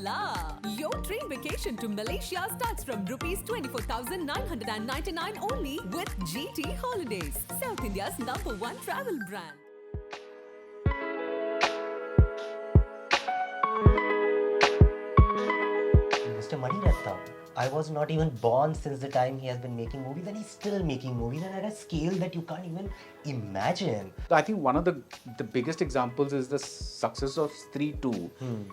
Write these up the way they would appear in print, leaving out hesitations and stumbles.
la! Your train vacation to Malaysia starts from rupees 24,999 only with GT Holidays, South India's #1 travel brand. Mr. Mani Ratnam, I was not even born since the time he has been making movies, and he's still making movies, and at a scale that you can't even imagine. I think one of the biggest examples is the success of Stree 2,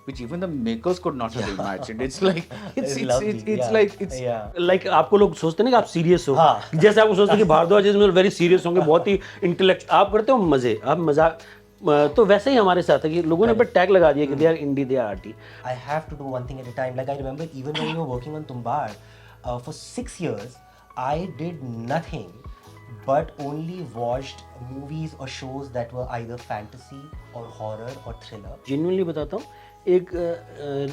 which even the makers could not have imagined. It's like it's lovely, yeah. like it's Yeah. Like आपको लोग सोचते हैं ना कि आप serious हो, हाँ. जैसे आपको सोचते हैं कि भारद्वाज इसमें वेरी सीरियस होंगे, बहुत ही इंटेलेक्ट, आप करते हो मजे, आप मजाक, तो वैसे ही हमारे साथ है कि लोगों ने पर टैग लगा दिया कि they are indie, they are arty. I have to do one thing at a time. Like I remember even when we were working on Tumbar, for 6 years, I did nothing but only watched movies or shows that were either fantasy or horror or thriller. Genuinely बताता हूँ, एक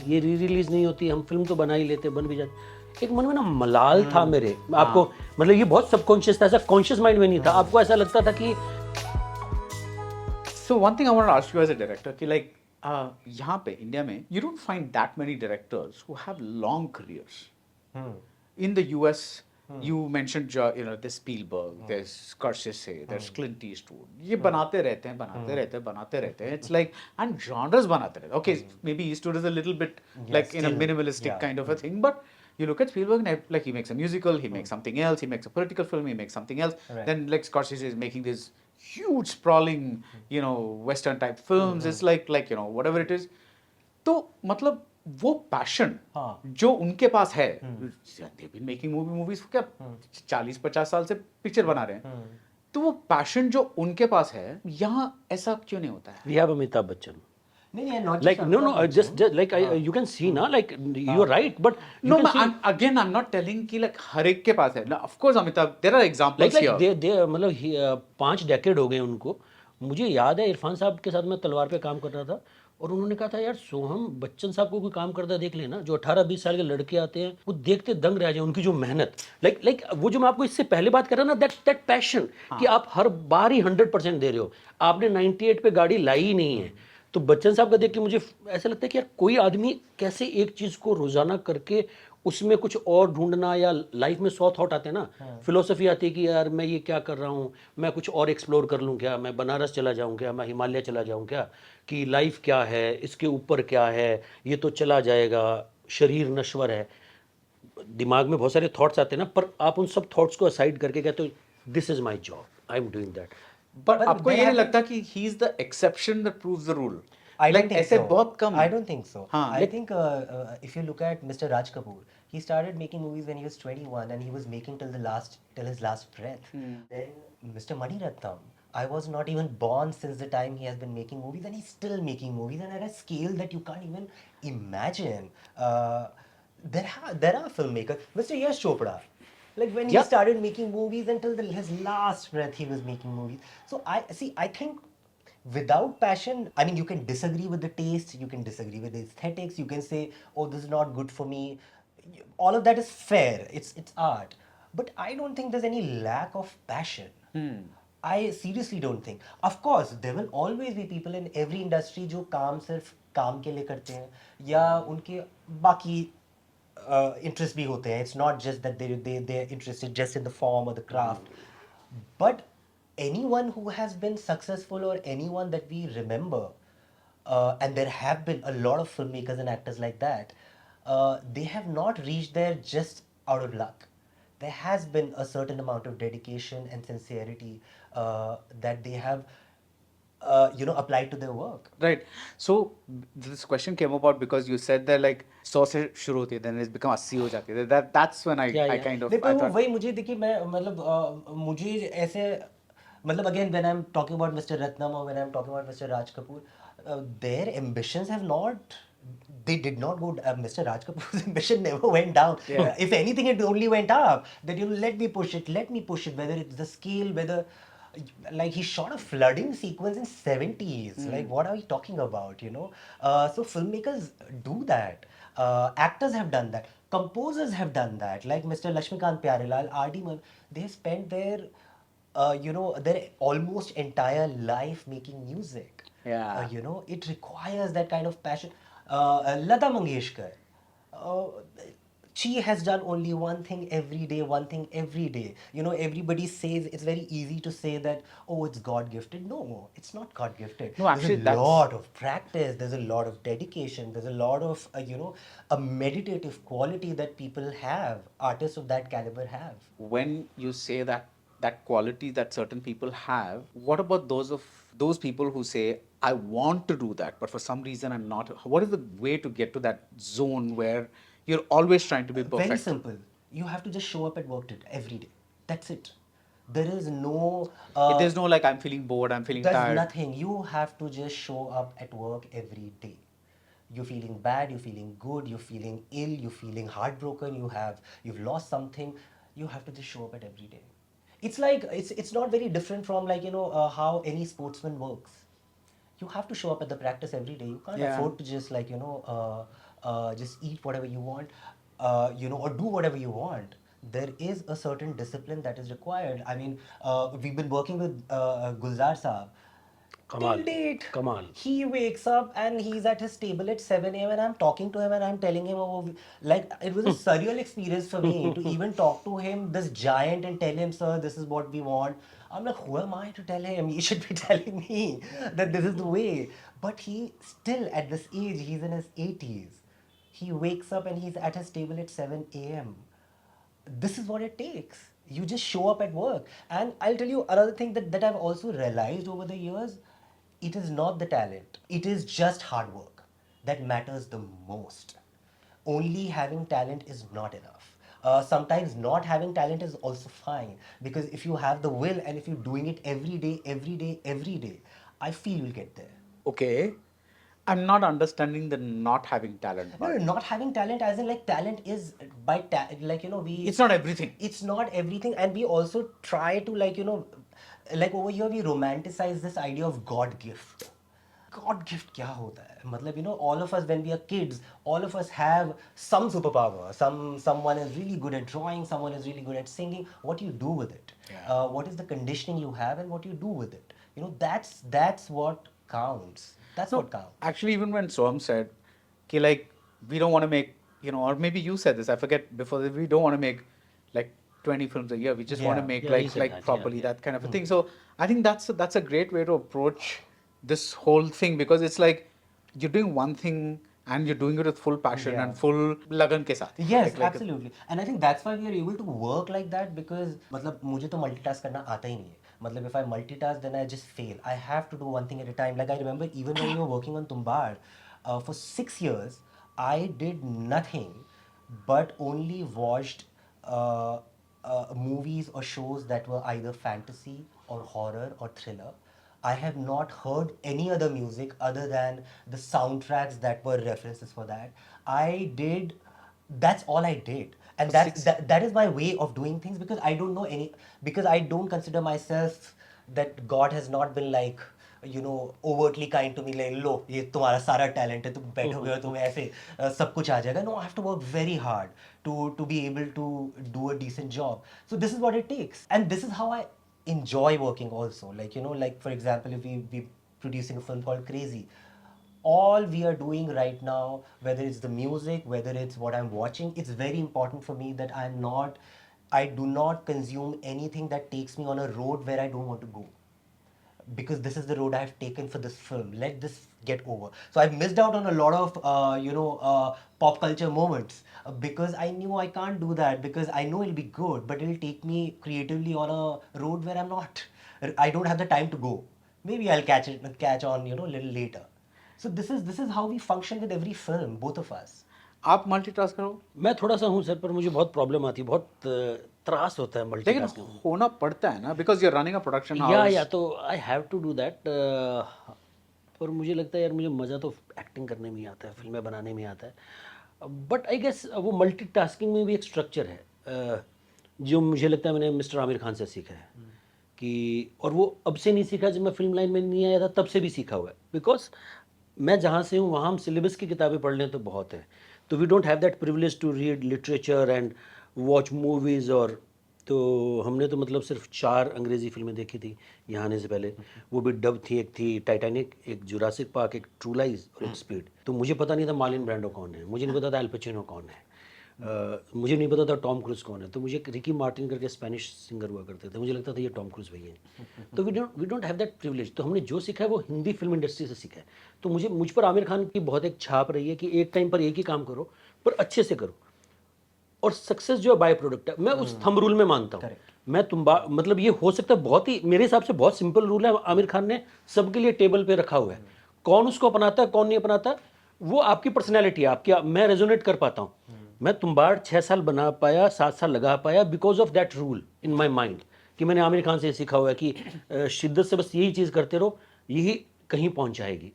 ये re release नहीं होती, हम film तो बना ही लेते, बन भी जाते, एक मन में ना मलाल था मेरे, आपको मतलब ये बहुत सबकॉन्शियस था, ऐसा कॉन्शियस माइंड में नहीं था, आपको ऐसा लगता था कि So one thing I want to ask you as a director, कि like यहाँ पे इंडिया में you don't find that many directors who have long careers. In the US, you mentioned there's Spielberg, there's Scorsese, there's Clint Eastwood. ये बनाते रहते हैं, बनाते रहते हैं. It's like and genres बनाते रहते हैं. Okay, maybe Eastwood is a little bit like in a still, minimalistic yeah. kind of a thing, but you look at Spielberg and like he makes a musical, he makes something else, he makes a political film, he makes something else. Right. Then like Scorsese is making this huge sprawling, Western type films. It's like whatever it is. तो मतलब वो passion जो उनके पास है, they've been making movies क्या 40-50 साल से picture बना रहे हैं, तो वो पैशन जो उनके पास है यहाँ ऐसा क्यों नहीं होता है? We have Amitabh Bachchan. नहीं, not Like just no, Amitabh just Bachchan. like you can see ना, like you're right, but you No, can see, I'm not telling कि like हर एक के पास है. Of course, Amitabh, there are examples like here. they मतलब 5 decade हो गए उनको. मुझे याद है इरफान साहब के साथ मैं तलवार पे काम कर रहा था और उन्होंने कहा था यार सोहम बच्चन साहब को कोई काम करता देख लेना, जो 18-20 साल के लड़के आते हैं वो देखते दंग रह जाए, उनकी जो मेहनत, लाइक वो जो मैं आपको इससे पहले बात कर रहा ना, दैट पैशन कि आप हर बार ही 100% दे रहे हो. आपने 98 पे गाड़ी लाई ही नहीं है, तो बच्चन साहब का देख के मुझे ऐसा लगता है कि यार कोई आदमी कैसे एक चीज़ को रोज़ाना करके उसमें कुछ और ढूंढना, या लाइफ में 100 थॉट आते हैं ना, फिलोसफी आती है कि यार मैं ये क्या कर रहा हूँ, मैं कुछ और एक्सप्लोर कर लूँ क्या, मैं बनारस चला जाऊँ क्या, मैं हिमालय चला जाऊँ क्या, कि लाइफ क्या है, इसके ऊपर क्या है, ये तो चला जाएगा, शरीर नश्वर है, दिमाग में बहुत सारे थॉट्स आते हैं ना, पर आप उन सब थॉट्स को असाइड करके कहते हो this is my job, I am doing that. But आपको ये नहीं लगता कि he is the exception that proves the rule? I don't Like think ऐसे so. बहुत कम. I don't think so. हाँ. I think if you look at Mr. Raj Kapoor, he started making movies when he was 21 and he was making till his last breath. Then Mr. Mani Ratnam, I was not even born since the time he has been making movies, and he's still making movies, and at a scale that you can't even imagine. There are filmmakers. Mr. Yash Chopra. Like when he started making movies until his last breath, he was making movies. So I think without passion, I mean, you can disagree with the taste, you can disagree with the aesthetics, you can say, oh, this is not good for me. All of that is fair. It's art. But I don't think there's any lack of passion. I seriously don't think. Of course, there will always be people in every industry जो काम सिर्फ काम के लिए करते हैं या उनके बाकी interest भी होते हैं. It's not just that they're interested just in the form or the craft. But anyone who has been successful, or anyone that we remember, and there have been a lot of filmmakers and actors like that, they have not reached there just out of luck. There has been a certain amount of dedication and sincerity that they have applied to their work. Right. So this question came about because you said that like 100 से शुरू होती है, then it's become 80 हो जाती है. That's when I kind of. नहीं, I पर thought, वही मुझे देखिए, मैं मतलब मुझे ऐसे मतलब again when I'm talking about Mr. Ratnam or when I'm talking about Mr. Raj Kapoor, their ambitions have not. They did not go. Mr. Raj Kapoor's ambition never went down. If anything, it only went up. That let me push it. Whether it's the scale, whether. Like he shot a flooding sequence in 70s. Like what are we talking about, so filmmakers do that, actors have done that, composers have done that, like Mr. Lakshmikant Pyarelal, R.D. They have spent their their almost entire life making music. Yeah. It requires that kind of passion. Lata Mangeshkar. Uh, she has done only one thing every day, one thing every day. You know, everybody says it's very easy to say that, oh, it's God gifted. No, it's not God gifted. No, actually, there's a that's- lot of practice, there's a lot of dedication, there's a lot of, a meditative quality that people have, artists of that caliber have. When you say that quality that certain people have, what about those people who say, I want to do that, but for some reason I'm not? What is the way to get to that zone where you're always trying to be perfect? Very simple. You have to just show up at work every day. That's it. There is no. There's no like, I'm feeling bored, I'm feeling There's tired. nothing. You have to just show up at work every day. You're feeling bad, you're feeling good, you're feeling ill, you're feeling heartbroken, you've lost something. You have to just show up at every day. It's like it's not very different from like how any sportsman works. You have to show up at the practice every day. You can't Yeah. afford to just like just eat whatever you want, or do whatever you want. There is a certain discipline that is required. I mean, we've been working with Gulzar Saab. Kamal. Till date, Kamal. he wakes up and he's at his table at 7 a.m. and I'm talking to him and I'm telling him, oh, like, it was a surreal experience for me to even talk to him, this giant, and tell him, sir, this is what we want. I'm like, who am I to tell him? You should be telling me that this is the way. But he still, at this age, he's in his 80s. He wakes up and he's at his table at 7 a.m. This is what it takes. You just show up at work. And I'll tell you another thing that I've also realized over the years, it is not the talent. It is just hard work that matters the most. Only having talent is not enough. Sometimes not having talent is also fine, because if you have the will and if you're doing it every day, every day, every day, I feel you'll get there. Okay, I'm not understanding the not having talent No, part. no, not having talent, as in like talent is like we. It's not everything. It's not everything, and we also try to like over here we romanticize this idea of God gift. God gift क्या होता है? मतलब all of us when we are kids, all of us have some superpower. Someone is really good at drawing, someone is really good at singing. What do you do with it? Yeah. What is the conditioning you have, and what you do with it? That's what counts. That's what counts. Actually, even when Soham said, "Ki like we don't want to make, or maybe you said this, I forget before that, we don't want to make like 20 films a year. We just want to Yeah. make Yeah, he like said like that, properly yeah. that kind of a thing." So I think that's a great way to approach this whole thing, because it's like you're doing one thing and you're doing it with full passion Yeah. and full lagan ke saath. Yes, Like, absolutely. And I think that's why we are able to work like that, because मतलब मुझे तो multitask करना आता ही नहीं है. मतलब if I multitask, then I just fail. I have to do one thing at a time. Like I remember even when we were working on Tumbar, for 6 years, I did nothing but only watched movies or shows that were either fantasy or horror or thriller. I have not heard any other music other than the soundtracks that were references for that. That's all I did. And that is my way of doing things, because I don't know because I don't consider myself that God has not been like, overtly kind to me, like, लो ये तुम्हारा सारा talent है, तुम बैठोगे और तुम्हें ऐसे सब कुछ आ जाएगा. No, I have to work very hard to be able to do a decent job. So this is what it takes, and this is how I enjoy working also. Like for example, if we producing a film called Crazy, all we are doing right now, whether it's the music, whether it's what I'm watching, it's very important for me that I do not consume anything that takes me on a road where I don't want to go, because this is the road I've taken for this film. Let this get over. So I've missed out on a lot of pop culture moments, because I knew I can't do that, because I know it'll be good, but it'll take me creatively on a road where I don't have the time to go. Maybe I'll catch on a little later. So this is how we function with every film, both of us. आप multitask करो, मैं थोड़ा सा हूँ sir, पर मुझे बहुत problem आती है, बहुत त्रास होता है लेकिन मल्टीटास्किंग. होना पड़ता है ना, because you're running a production या तो I have to do that. पर मुझे लगता है यार, मुझे मज़ा तो एक्टिंग करने में ही आता है, फिल्में बनाने में आता है. बट आई गेस वो मल्टीटास्किंग में भी एक स्ट्रक्चर है, जो मुझे लगता है मैंने मिस्टर आमिर खान से सीखा है. कि और वो अब से नहीं सीखा, जब मैं फिल्म लाइन में नहीं आया था तब से भी सीखा हुआ है. बिकॉज मैं जहाँ से हूँ वहाँ हम सिलेबस की किताबें पढ़ लें तो बहुत है. तो we don't have that privilege to read literature and watch movies और तो हमने तो मतलब सिर्फ 4 अंग्रेज़ी फ़िल्में देखी थी यहाँ आने से पहले। वो भी डब थी, एक थी टाइटैनिक, एक जुरासिक पार्क, एक ट्रू लाइज़ और एक स्पीड। तो मुझे पता नहीं था मार्लिन ब्रैंडो कौन है, मुझे नहीं पता था अल पचिनो कौन है, मुझे नहीं पता था टॉम क्रूज़ कौन है। तो मुझे रिकी मार्टिन करके स्पेनिश सिंगर हुआ करते थे, मुझे लगता था ये टॉम क्रूज़ भैया हैं। तो we don't have that privilege. तो हमने जो सीखा है वो हिंदी फ़िल्म इंडस्ट्री से सीखा है। तो मुझ पर आमिर खान की बहुत एक छाप रही है कि एक टाइम पर एक ही काम करो, पर अच्छे से करो। और सक्सेस जो है बाय प्रोडक्ट है, मैं उस थंब रूल में मानता हूँ। मैं मतलब ये हो सकता है, बहुत ही मेरे हिसाब से बहुत सिंपल रूल है, आमिर खान ने सबके लिए टेबल पे रखा हुआ है। कौन उसको अपनाता है कौन नहीं अपनाता, वो आपकी पर्सनैलिटी है, आपकी। मैं रेजोनेट कर पाता हूँ। मैं तुम्बाड़ 6 साल बना पाया, 7 साल लगा पाया because of that rule in my mind, कि मैंने आमिर खान से सीखा हुआ है कि शिद्दत से बस यही चीज़ करते रहो, यही कहीं पहुँचाएगी।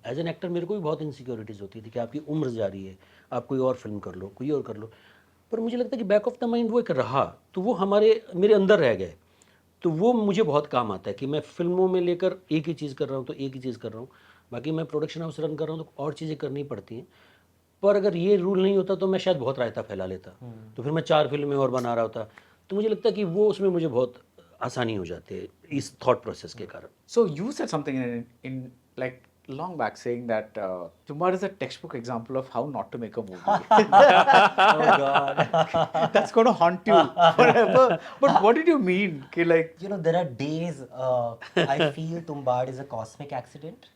एज एन एक्टर मेरे को भी बहुत इनसिक्योरिटीज़ होती थी कि आपकी उम्र जा रही है, आप कोई और फिल्म कर लो, कोई और कर लो। पर मुझे लगता है कि बैक ऑफ द माइंड वो एक रहा, तो वो मेरे अंदर रह गए। तो वो मुझे बहुत काम आता है कि मैं फिल्मों में लेकर एक ही चीज़ कर रहा हूँ तो एक ही चीज़ कर रहा हूँ, बाकी मैं प्रोडक्शन हाउस रन कर रहा हूँ तो और चीज़ें करनी पड़ती हैं। पर अगर ये रूल नहीं होता तो मैं शायद बहुत रायता फैला लेता, तो फिर मैं 4 फिल्में और बना रहा होता। तो मुझे लगता है कि वो उसमें मुझे बहुत आसानी हो जाती है इस थॉट प्रोसेस के कारण। So you said something in like long back saying that Tumbar is a textbook example of how not to make a movie. Oh God. That's going to haunt you forever. But what did you mean? Ki like You know, there are days I feel Tumbad is a cosmic accident,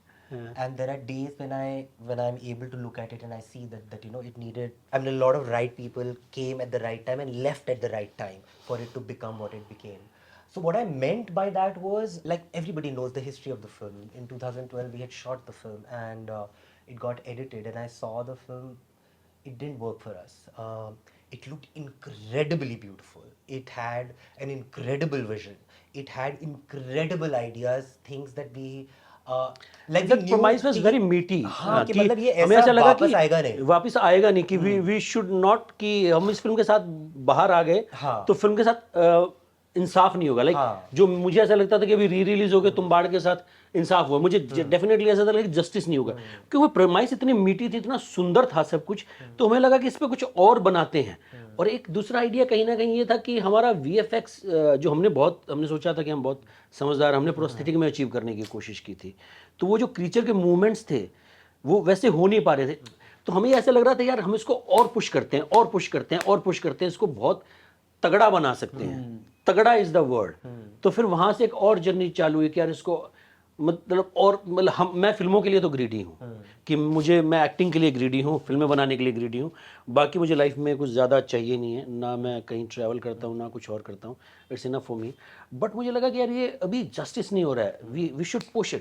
and there are days when I'm able to look at it and I see that you know it needed. I mean, a lot of right people came at the right time and left at the right time for it to become what it became. So what I meant by that was, like, everybody knows the history of the film. In 2012, we had shot the film and it got edited, and I saw the film. It didn't work for us. It looked incredibly beautiful. It had an incredible vision. It had incredible ideas, things that we like. That promise was very meaty. हाँ, कि कि मतलब ये हमें ऐसा ऐसा लगा वापस कि आएगा नहीं। वापस आएगा नहीं, कि वी शुड नॉट, कि हम इस फिल्म के साथ बाहर आ गए हाँ। तो फिल्म के साथ इंसाफ नहीं होगा। लाइक हाँ। जो मुझे ऐसा लगता था कि अभी री रिलीज हो गए तुम्बाड़ के साथ इंसाफ हुआ, मुझे डेफिनेटली ऐसा था कि जस्टिस नहीं होगा, क्योंकि वो प्रेमाइस इतनी मीठी थी, इतना सुंदर था सब कुछ। तो हमें लगा कि इस पे कुछ और बनाते हैं। और एक दूसरा आइडिया कहीं ना कहीं ये था कि हमारा वीएफएक्स जो हमने सोचा था कि हम बहुत समझदार, हमने प्रोस्थेटिक में अचीव करने की कोशिश की थी। तो वो जो क्रीचर के मूवमेंट्स थे वो वैसे हो नहीं पा रहे थे। तो हमें ऐसा लग रहा था यार हम इसको और पुश करते हैं और पुश करते हैं और पुश करते हैं, इसको बहुत तगड़ा बना सकते हैं। तगड़ा इज द वर्ड। तो फिर वहां से एक और जर्नी चालू हुई कि यार इसको मतलब, और मतलब मैं फिल्मों के लिए तो ग्रीडी हूँ कि मैं एक्टिंग के लिए ग्रीडी हूँ, फिल्में बनाने के लिए ग्रीडी हूँ। बाकी मुझे लाइफ में कुछ ज़्यादा चाहिए नहीं है, ना मैं कहीं ट्रैवल करता हूँ ना कुछ और करता हूँ, it's enough for me. But मुझे लगा कि यार ये अभी जस्टिस नहीं हो रहा है, वी शुड पुश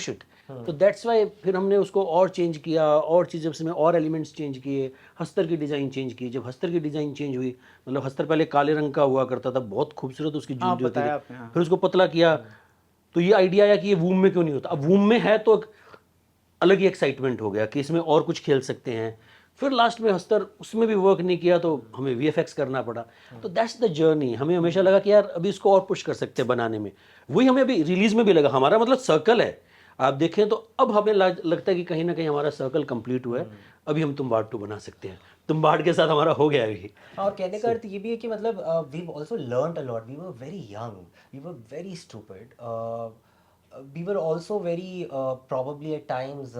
इट। तो दैट्स वाई फिर हमने उसको और चेंज किया, और चीज़ें उसमें और एलिमेंट्स चेंज किए, हस्तर की डिज़ाइन चेंज की। जब हस्तर की डिज़ाइन चेंज हुई, मतलब हस्तर पहले काले रंग का हुआ करता था, बहुत खूबसूरत उसकी ज्वेलरी होती थी, फिर उसको पतला किया। तो ये आइडिया आया कि ये वूम में क्यों नहीं होता। अब वूम में है तो अलग ही एक्साइटमेंट हो गया कि इसमें और कुछ खेल सकते हैं। फिर लास्ट में हस्तर उसमें भी वर्क नहीं किया तो हमें वीएफएक्स करना पड़ा। तो दैट्स द जर्नी। हमें हमेशा लगा कि यार अभी इसको और पुश कर सकते हैं बनाने में। वही हमें अभी रिलीज में भी लगा, हमारा मतलब सर्कल है, आप देखें तो अब हमें लगता है कि कहीं ना कहीं हमारा सर्कल कंप्लीट हुआ है, अभी हम तुम्बाड़ 2 बना सकते हैं। तुम्बाड़ के साथ हमारा हो गया अभी। और कहने का अर्थ ये भी है कि मतलब we also learned a lot. We were very young, we were very stupid, we were also very probably at times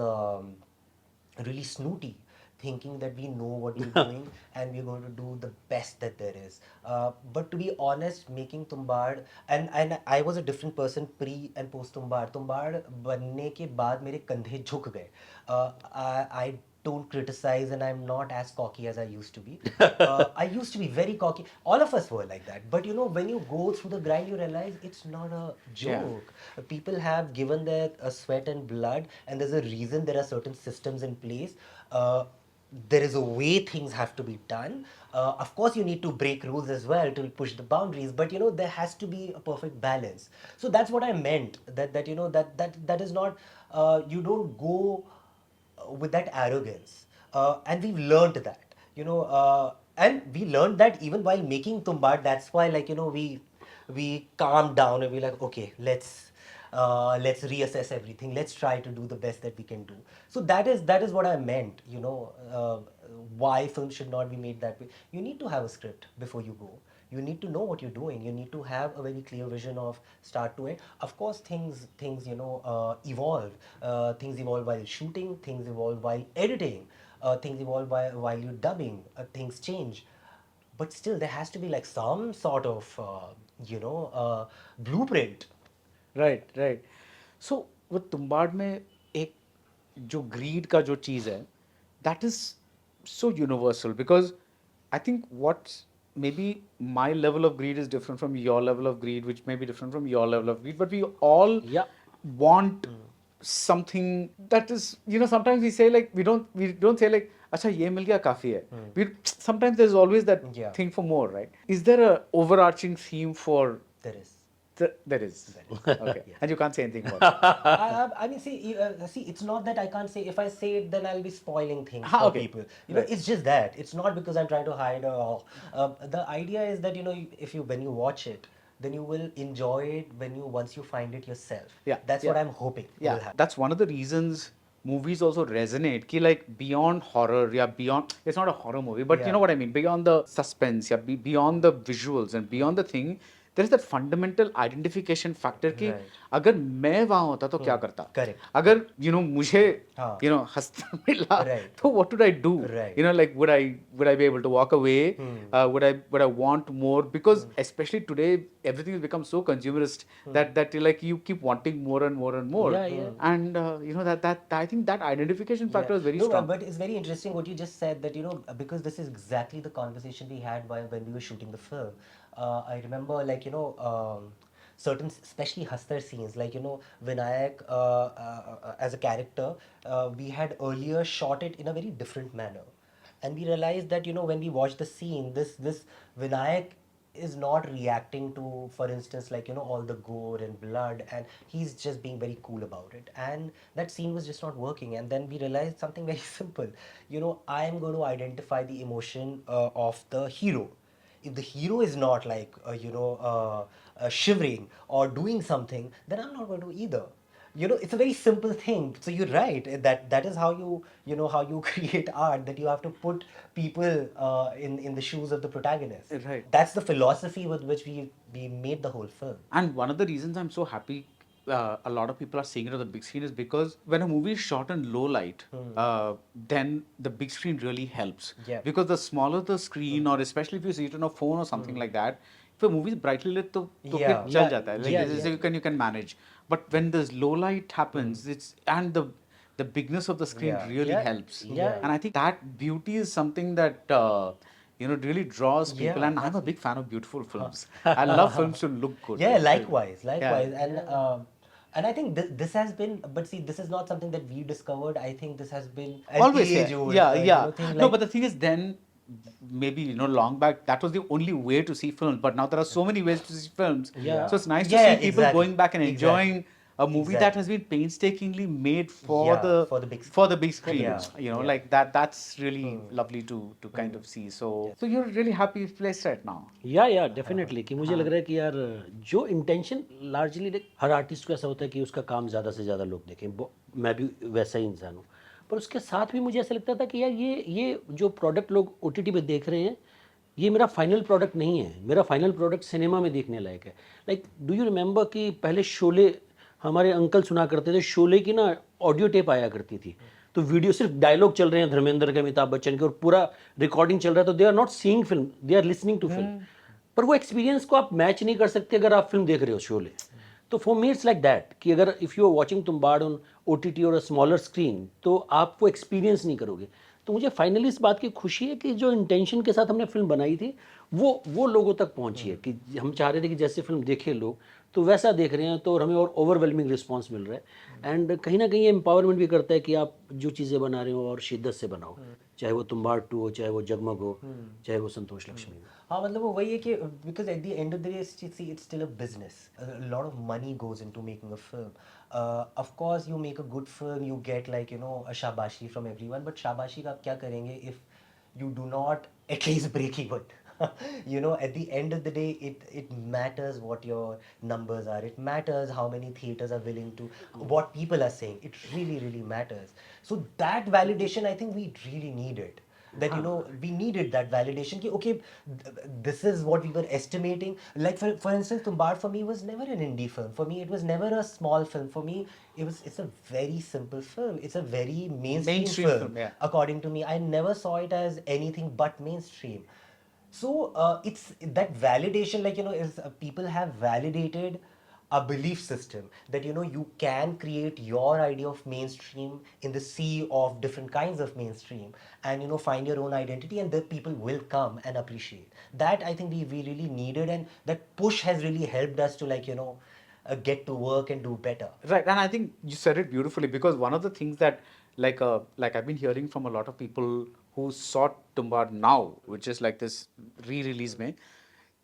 really snooty, thinking that we know what we're doing and we're going to do the best that there is. But to be honest, making Tumbad, and I was a different person pre and post Tumbad. Tumbad बनने के बाद मेरे कंधे झुक गए. I don't criticize, and I'm not as cocky as I used to be. I used to be very cocky. All of us were like that. But you know, when you go through the grind, you realize it's not a joke. People have given their sweat and blood, and there's a reason there are certain systems in place. There is a way things have to be done. Of course, you need to break rules as well to push the boundaries, but you know there has to be a perfect balance. So that's what I meant. That you know that is not. You don't go with that arrogance, and we've learned that, you know, and we learned that even while making Tumbad. That's why, like, you know, we calmed down and we're like, okay, let's reassess everything, let's try to do the best that we can do. So that is what I meant, you know, why films should not be made that way. You need to have a script before you go. You need to know what you're doing. You need to have a very clear vision of start to end. Of course, things evolve. Things evolve while shooting. Things evolve while editing. Things evolve while you're dubbing. Things change. But still, there has to be like some sort of blueprint. Right right so वो तुम्बाड़ में एक जो grid का जो चीज़ है that is so universal because I think what's maybe my level of greed is different from your level of greed which may be different from your level of greed but we all Yeah. want something that is sometimes we say like we don't say like acha ye mil gaya kafi hai we sometimes there's always that Yeah. thing for more right is there a overarching theme for There is. there is. Okay. And you can't say anything about it. I mean, see, it's not that I can't say. If I say it, then I'll be spoiling things Ah, for okay. people. Right. It's just that. It's not because I'm trying to hide. The idea is that when you watch it, then you will enjoy it once you find it yourself. Yeah, That's yeah. what I'm hoping will Yeah, happen. that's one of the reasons movies also resonate. Ki like beyond horror, yeah, beyond it's not a horror movie, but you Yeah. know what I mean. Beyond the suspense, yeah, beyond the visuals and beyond the thing, there is that fundamental identification factor कि Right. अगर मैं वहाँ होता तो क्या करता? Correct. अगर मुझे हाँ. हंसता मिला Right. तो what would I do? Right. Like would I be able to walk away? Would I want more? Because especially today everything has become so consumerist that you keep wanting more and more and more. Yeah, yeah. And that I think that identification factor is very No, strong. but it's very interesting what you just said that, because this is exactly the conversation we had when we were shooting the film. I remember, certain, especially Hastar scenes, Vinayak as a character, we had earlier shot it in a very different manner. And we realized that, when we watched the scene, this Vinayak is not reacting to, for instance, all the gore and blood, and he's just being very cool about it. And that scene was just not working. And then we realized something very simple. I am going to identify the emotion of the hero. If the hero is not shivering or doing something, then I'm not going to either. It's a very simple thing. So you're right. That is how how you create art. That you have to put people in the shoes of the protagonist. Right. That's the philosophy with which we made the whole film. And one of the reasons I'm so happy a lot of people are seeing it on the big screen is because when a movie is shot in low light, then the big screen really helps. Yeah. Because the smaller the screen, or especially if you see it on a phone or something like that, if a movie is brightly lit, तो Yeah. फिर चल Yeah. जाता है. Like, Yeah, this is- yeah. you can manage. But when this low light happens, it's and the bigness of the screen Yeah. really Yeah. helps. Yeah. And I think that beauty is something that really draws people. Yeah, And I'm a big fan of beautiful films. I love films to look good. Yeah, likewise. Yeah. And I think this has been, but see, this is not something that we discovered. I think this has been an Always, age-old, yeah. thing. No, but the thing is, then maybe long back that was the only way to see films. But now there are so many ways to see films. Yeah. So it's nice to Yeah, see people exactly. going back and enjoying a movie that Exactly. has been painstakingly made for Yeah, the for the big for the big screen. Yeah, yeah. Like that. That's really lovely to kind of see. So you're a really happy place right now. या definitely कि मुझे लग रहा है कि यार जो intention largely हर artist को ऐसा होता है कि उसका काम ज़्यादा से ज़्यादा लोग देखें मैं भी वैसा ही इंसान हूँ पर उसके साथ भी मुझे ऐसा लगता था कि यार ये जो प्रोडक्ट लोग OTT पे देख रहे हैं ये मेरा फाइनल प्रोडक्ट नहीं है मेरा फाइनल प्रोडक्ट सिनेमा में देखने लायक है लाइक डू यू रिमेंबर कि पहले शोले हमारे अंकल सुना करते थे शोले की ना ऑडियो टेप आया करती थी तो वीडियो सिर्फ डायलॉग चल रहे हैं धर्मेंद्र के अमिताभ बच्चन के और पूरा रिकॉर्डिंग चल रहा है तो they are not seeing film they are listening to film पर वो एक्सपीरियंस को आप मैच नहीं कर सकते अगर आप फिल्म देख रहे हो शोले तो for me it's like that कि अगर if you are watching Tumbbad on OTT और अ स्मॉलर स्क्रीन तो आप वो एक्सपीरियंस नहीं करोगे तो मुझे फाइनली इस बात की खुशी है कि जो इंटेंशन के साथ हमने फिल्म बनाई थी वो लोगों तक पहुंची है कि हम चाह रहे थे कि जैसे फिल्म देखे लोग तो वैसा देख रहे हैं तो हमें और ओवरवेलमिंग रिस्पांस मिल रहा है एंड कहीं ना कहीं एम्पावरमेंट भी करता है कि आप जो चीज़ें बना रहे हो और शिद्दत से बनाओ चाहे वो तुम्बाड़ 2 हो चाहे वो जगमग हो चाहे वो संतोष लक्ष्मी हो हाँ मतलब वो वही है कि because at the end of the day it's still a business. A lot of money goes into making a film. Of course you make a good film, you get a shabashi from everyone, but shabashi का आप क्या करेंगे if you do not at least break even. At the end of the day it matters what your numbers are, it matters how many theaters are willing to, what people are saying, it really matters. So that validation I think we really need it. that you know we needed that validation ki okay this is what we were estimating, like for instance Tumbad for me was never an indie film, for me it was never a small film, for me it's a very simple film, it's a very mainstream film, yeah. according to me. I never saw it as anything but mainstream. So it's that validation, like you know, is people have validated a belief system that you know you can create your idea of mainstream in the sea of different kinds of mainstream, and you know find your own identity, and the people will come and appreciate that. I think we really needed, and that push has really helped us to like you know get to work and do better. Right, and I think you said it beautifully, because one of the things that like I've been hearing from a lot of people who saw Tumbad now, which is like this re-release mein,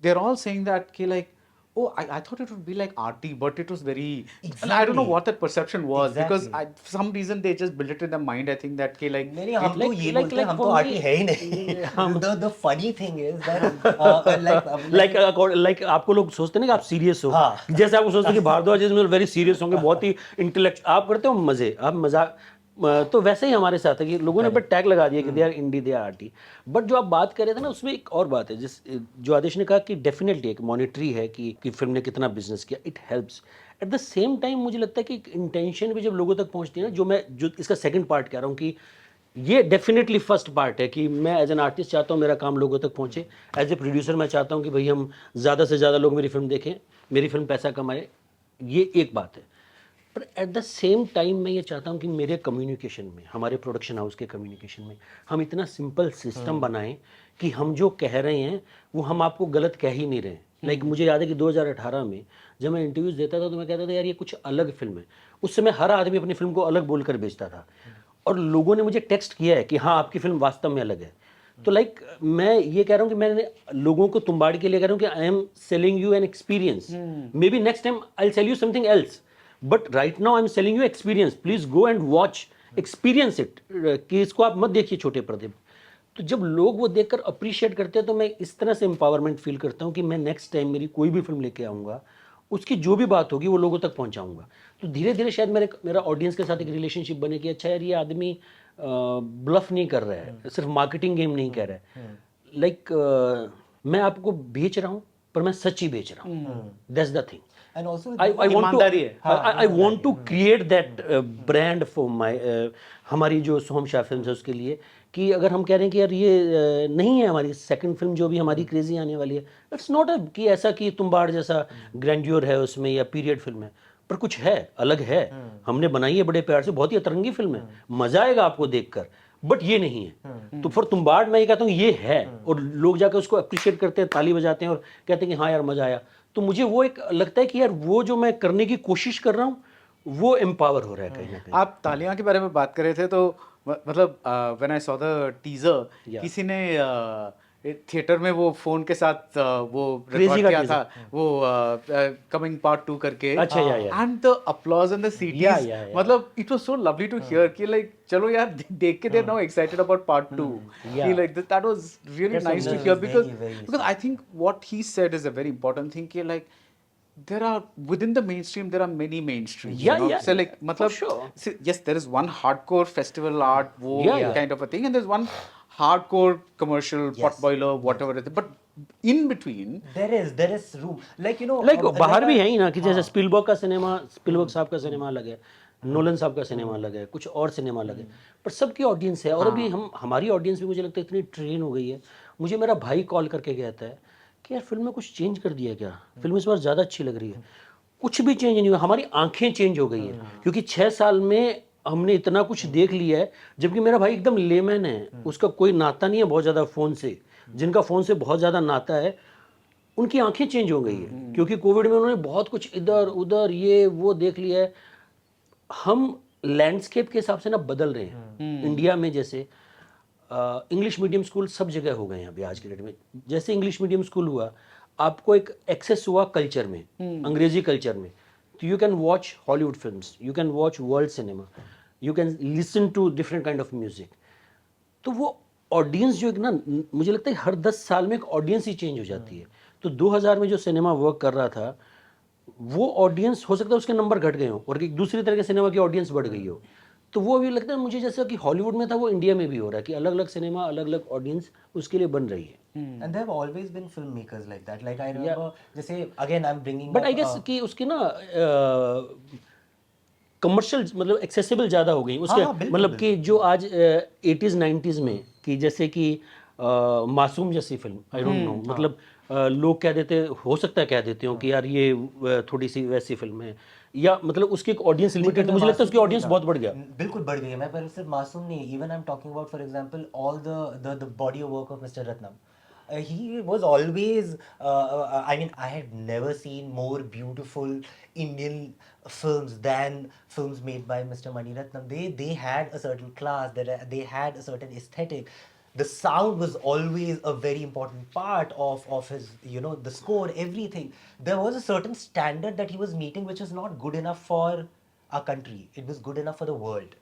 they're all saying that ki like, oh, I thought it would be like RT, but it was very, and I don't know Exactly. what that perception was, because Exactly. for some reason they just built it in their mind. I think that ki like, नहीं हम तो ये like- बोलते हैं हम तो for arty me- है ही नहीं. The funny thing is that like आपको लोग सोचते हैं ना कि आप सीरियस हो, हाँ. जैसे आपको सोचते हैं कि भारद्वाज इसमें वेरी सीरियस होंगे, बहुत ही इंटेलेक्ट, आप करते हो मजे, आप मजाक, तो वैसे ही हमारे साथ है कि लोगों ने ऊपर टैग लगा दिया कि they are indie, they are arty. But जो आप बात कर रहे थे ना, उसमें एक और बात है, जिस जो आदेश ने कहा कि डेफिनेटली एक मॉनिटरी है कि फिल्म ने कितना बिजनेस किया, it helps. At the same time मुझे लगता है कि इंटेंशन भी जब लोगों तक पहुंचती है ना, जो इसका सेकंड पार्ट कह रहा हूँ कि ये डेफिनेटली फर्स्ट पार्ट है कि मैं एज एन आर्टिस्ट चाहता हूँ मेरा काम लोगों तक पहुँचे, एज ए प्रोड्यूसर मैं चाहता हूँ कि भाई हम ज़्यादा से ज़्यादा लोग मेरी फिल्म देखें, मेरी फिल्म पैसा कमाए, ये एक बात है. पर एट द सेम टाइम मैं ये चाहता हूँ कि मेरे कम्युनिकेशन में, हमारे प्रोडक्शन हाउस के कम्युनिकेशन में हम इतना सिंपल सिस्टम बनाएं कि हम जो कह रहे हैं वो हम आपको गलत कह ही नहीं रहे हैं. लाइक मुझे याद है कि 2018 में जब मैं इंटरव्यूज़ देता था तो मैं कहता था यार ये कुछ अलग फिल्म है. उस समय हर आदमी अपनी फिल्म को अलग बोल कर बेचता था, और लोगों ने मुझे टेक्स्ट किया है कि हाँ आपकी फिल्म वास्तव में अलग है. तो लाइक मैं ये कह रहा हूँ कि मैंने लोगों को तुम्बाड़ के लिए कह रहा हूँ कि I am selling you an experience, maybe next time I sell you something else, but right now I am selling you experience, please go and watch, experience it, कि इसको आप मत देखिए छोटे पर्दे पर. तो जब लोग वो देखकर अप्रिशिएट करते हैं तो मैं इस तरह से एम्पावरमेंट फील करता हूँ कि मैं नेक्स्ट टाइम मेरी कोई भी फिल्म लेके आऊँगा, उसकी जो भी बात होगी वो लोगों तक पहुँचाऊँगा. तो धीरे धीरे शायद मेरा ऑडियंस के साथ एक रिलेशनशिप बने कि अच्छा यार ये आदमी ब्लफ नहीं कर रहा है, सिर्फ मार्केटिंग गेम नहीं कह रहा है. लाइक मैं आपको बेच रहा हूँ पर मैं सच ही बेच रहा हूँ. That's the thing. and also I want ईमानदारी है. to I want to create that brand for my हमारी जो सोहम शाह फिल्म है उसके लिए, कि अगर हम कह रहे हैं कि यार ये नहीं है हमारी सेकंड फिल्म जो भी हमारी क्रेजी आने वाली है, इट्स नॉट कि ऐसा कि तुम्बाड़ जैसा ग्रैंड्योर है उसमें या पीरियड फिल्म है, पर कुछ है, अलग है, हमने बनाई है बड़े प्यार से, बहुत ही अतरंगी फिल्म है, मजा आएगा आपको देखकर, बट ये नहीं है. तो फिर तुम्बाड़ मैं ये कहता हूँ ये है, और लोग जाकर उसको अप्रिशिएट करते हैं, ताली बजाते हैं और कहते हैं कि हाँ यार मजा आया. तो मुझे वो एक लगता है कि यार वो जो मैं करने की कोशिश कर रहा हूँ वो एम्पावर हो रहा है कहीं ना कहीं. आप तालियां के बारे में बात कर रहे थे, तो मतलब when I saw the teaser, किसी ने थिएटर में वो फोन के साथ वो Crazy रिकॉर्ड का किया teaser. था, वो कमिंग पार्ट 2 करके. अच्छा, yeah. And the applause and the सीटीज, या. मतलब it was so lovely to hear कि लाइक चलो यार देख के they now excited about part 2. Yeah. कि like that was really That's nice to very, here, very, very because I think what he said is a very important thing कि like there are within the mainstream there are many mainstreams. Yeah, you know? yeah, So like for matlab, sure. see, yes, there is one hardcore festival art, wo Yeah. kind of a thing, and there's one hardcore commercial pot Yes. boiler, whatever it is. But in between, there is room, like you know like बाहर भी है ही ना, कि जैसे हाँ. Spielberg का cinema, Spielberg साहब का सिनेमा अलग है, नोलन साहब का सिनेमा अलग है, कुछ और सिनेमा अलग है, पर सबकी ऑडियंस है. और अभी हमारी ऑडियंस भी मुझे लगता है इतनी ट्रेन हो गई है. मुझे मेरा भाई कॉल करके कहता है कि यार फिल्म में कुछ चेंज कर दिया है क्या, फिल्म इस बार ज़्यादा अच्छी लग रही है. कुछ भी चेंज नहीं हुआ, हमारी आंखें चेंज हो गई हैं, क्योंकि 6 साल में हमने इतना कुछ देख लिया है. जबकि मेरा भाई एकदम लेमैन है, उसका कोई नाता नहीं है बहुत ज़्यादा फ़ोन से. जिनका फ़ोन से बहुत ज़्यादा नाता है उनकी आंखें चेंज हो गई है, क्योंकि कोविड में उन्होंने बहुत कुछ इधर उधर ये वो देख लिया है. हम लैंडस्केप के हिसाब से ना बदल रहे हैं. इंडिया में जैसे इंग्लिश मीडियम स्कूल सब जगह हो गए हैं अभी आज के डेट में. जैसे इंग्लिश मीडियम स्कूल हुआ, आपको एक एक्सेस हुआ कल्चर में, अंग्रेजी कल्चर में, तो you can watch Hollywood films, you can watch world cinema, you can listen to different kind of music. तो वो ऑडियंस जो एक ना, मुझे लगता है हर 10 साल में एक ऑडियंस ही चेंज हो जाती है. तो 2000 में जो सिनेमा वर्क कर रहा था वो ऑडियंस हो सकता है उसके नंबर घट गए हो और एक दूसरी तरह के सिनेमा की ऑडियंस बढ़ गई हो. तो वो अभी लगता है मुझे जैसा कि हॉलीवुड में था वो इंडिया में भी हो रहा है कि अलग अलग सिनेमा अलग अलग ऑडियंस उसके लिए बन रही है. And there have always been filmmakers like that. Like I remember, जैसे again I'm bringing but up, I guess कि उसकी ना कमर्शियल मतलब एक्सेसिबल ज़्यादा हो गई उसके, हाँ, बिल्कुल, मतलब कि जो आज 80s 90s में कि जैसे कि मासूम जैसी फिल्म, आई डोंट नो, मतलब लोग कह देते, हो सकता है कह देते हो कि यार ये थोड़ी सी वैसी फिल्म है, या मतलब उसकी एक ऑडियंस लिमिटेड, तो मुझे लगता है उसकी ऑडियंस बहुत बढ़ गया. बिल्कुल बढ़ गई है. मैं पर सिर्फ मासूम नहीं, even I am talking about for example all the body of work of mister Ratnam. He was always, I mean, I had never seen more beautiful Indian films than films made by Mr. Mani Ratnam. They had a certain class, they had a certain aesthetic. The sound was always a very important part of his, you know, the score, everything. There was a certain standard that he was meeting, which is not good enough for our country. It was good enough for the world.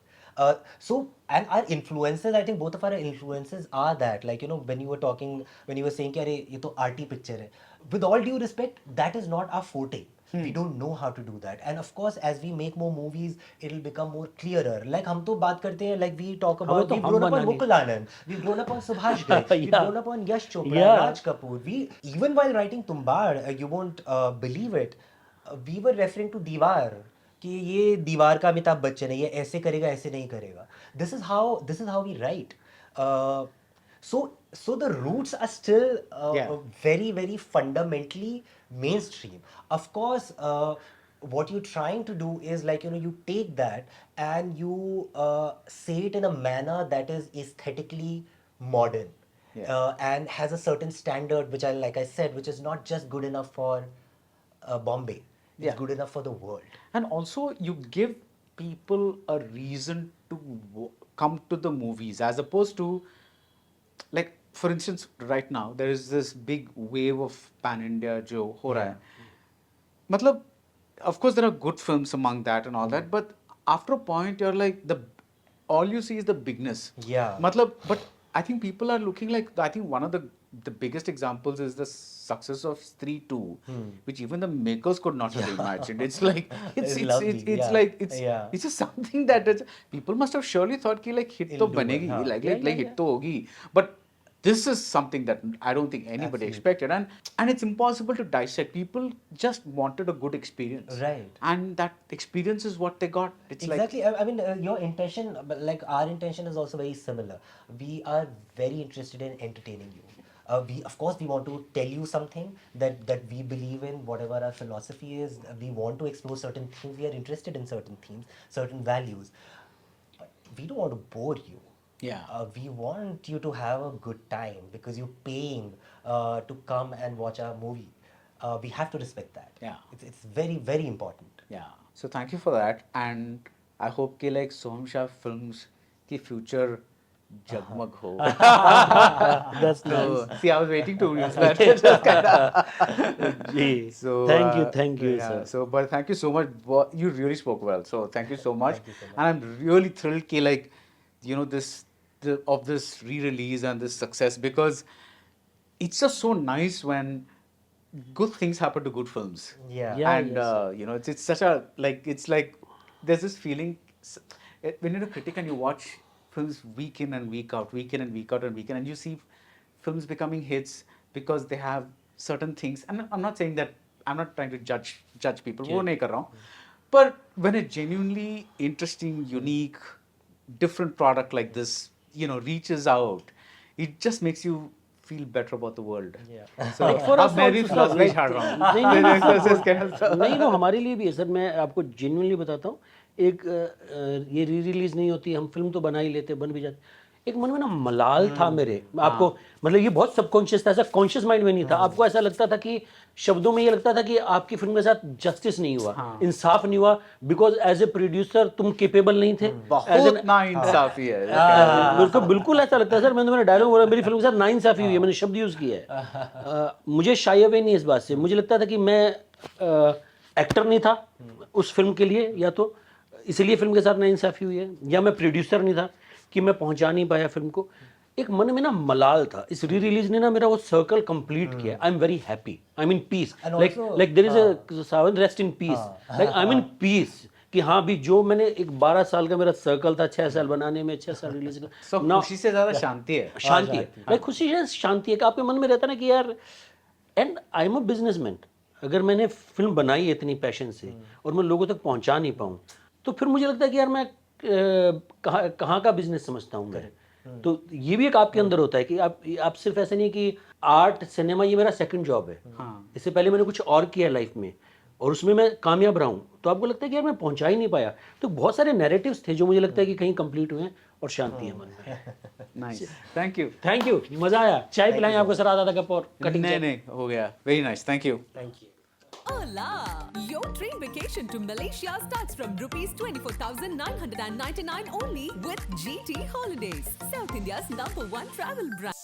So, and our influences, I think both of our influences are that, like, you know, when you were talking, when you were saying कि अरे ये तो arty picture है, with all due respect, that is not our forte. We don't know how to do that. And of course, as we make more movies, it'll become more clearer. Like हम तो बात करते हैं, like we talk about, तो we've हम grown up on बनाएंगे. Mukul Anand, we've grown up on Subhash Ghai, we've Yeah. grown up on Yash Chopra, Yeah. Raj Kapoor. We, even while writing Tumbar, you won't believe it, we were referring to Diwar, कि ये दीवार का अमिताभ बच्चन है, ये ऐसे करेगा, ऐसे नहीं करेगा. This is how we write. So the roots are still very, very fundamentally mainstream. Of course, what you're trying to do is, like, you know, you take that and you say it in a manner that is aesthetically modern. And has a certain standard, which like I said, which is not just good enough for Bombay. It's good enough for the world. And also, you give people a reason to come to the movies, as opposed to, like, for instance, right now there is this big wave of pan India जो हो रहा है. मतलब, of course there are good films among that and all that, but after a point you're like, all you see is the bigness. Yeah. मतलब, but I think people are looking like, I think one of the biggest examples is the success of Stree 2, which even the makers could not have imagined. It's like, it's lovely, it's yeah. like, Yeah. it's just something that people must have surely thought कि like hit तो It'll do it, बनेगी, हाँ. like hit तो होगी, but this is something that I don't think anybody expected, and it's impossible to dissect. People just wanted a good experience, Right. and that experience is what they got. It's Exactly. I mean, your intention, but like our intention is also very similar. We are very interested in entertaining you. Of course, we want to tell you something that we believe in, whatever our philosophy is. We want to explore certain things. We are interested in certain themes, certain values. But we don't want to bore you. Yeah. We want you to have a good time because you're paying to come and watch our movie. We have to respect that. Yeah. It's very, very important. Yeah. So thank you for that, and I hope कि like Soham Shah films की future जगमग हो. That's So, nice. see, I was waiting to use that. Just kinda. Ji. So Thank you, yeah, sir. So, but thank you so much. You really spoke well. So thank you so much. And I'm really thrilled कि like, you know, of this re-release and this success, because it's just so nice when good things happen to good films. Yeah. And yes, you know, it's such a like, it's like there's this feeling when you're a critic and you watch films week in and week out, week in and week out and week in, and you see films becoming hits because they have certain things. And I'm not saying that, I'm not trying to judge people. वो नहीं कर रहा हूँ. But when a genuinely interesting, unique, different product like this, you know, reaches out, it just makes you feel better about the world. Yeah. So for us अब मैं भी also, philosophy like- झाड़ रहा हूँ. नहीं नो, हमारे लिए भी है सर. मैं आपको जेन्युइनली बताता हूँ, एक ये री रिलीज नहीं होती, हम फिल्म तो बना ही लेते, बन भी जाते. एक मन में ना मलाल था मेरे, आपको मतलब ये बहुत सबकॉन्शियस था, ऐसा कॉन्शियस माइंड में नहीं था. आपको ऐसा लगता था कि शब्दों में ये लगता था कि आपकी फिल्म के साथ जस्टिस नहीं हुआ, इंसाफ नहीं हुआ, बिकॉज एज ए प्रोड्यूसर तुम केपेबल नहीं थे. बहुत नाइंसाफी है. बिल्कुल ऐसा लगता है सर. मैंने डायलॉग बोला, मेरी फिल्म के साथ नाइंसाफी हुई है, मैंने शब्द यूज किया है. मुझे शाय अवे नहीं इस बात से. मुझे लगता था कि मैं एक्टर नहीं था उस फिल्म के लिए, या तो इसलिए फिल्म के साथ नाइंसाफी हुई है, या मैं प्रोड्यूसर नहीं था कि मैं पहुंचा नहीं पाया फिल्म को. एक मन में ना मलाल था. इस री रिलीज ने ना मेरा वो सर्कल कंप्लीट किया. I am very happy. I am in peace. And like also, there is a Saavan rest in peace. Like I am in peace कि हाँ भी जो मैंने एक 12 साल का मेरा सर्कल था 6 साल बनाने में 6 साल रिलीज सो खुशी से ज्यादा शांति है। शांति है भाई, खुशी है, शांति है कि आपके मन में रहता ना कि यार, and I am a businessman, अगर मैंने फिल्म बनाई है इतनी पैशन से और मैं लोगों तक पहुंचा नहीं पाऊँ तो फिर मुझे लगता है कि यार मैं कहाँ का बिजनेस समझता हूँ मैं। तो ये भी एक आपके अंदर होता है कि आप सिर्फ ऐसे नहीं कि आर्ट सिनेमा ये मेरा सेकंड जॉब है, इससे पहले मैंने कुछ और किया लाइफ में और उसमें मैं कामयाब रहा हूँ, तो आपको लगता है कि यार मैं पहुंचा ही नहीं पाया। तो बहुत सारे नैरेटिव्स थे जो मुझे लगता है कि कहीं कंप्लीट हुए हैं और शांति है मन में। Nice, thank you. Thank you, मजा आया। चाय पिलाएं आपको सर, आधा कप और कटिंग। नहीं हो गया, very nice, thank you. Thank you. Hola! Your dream vacation to Malaysia starts from rupees 24,999 only with GT Holidays, South India's #1 travel brand.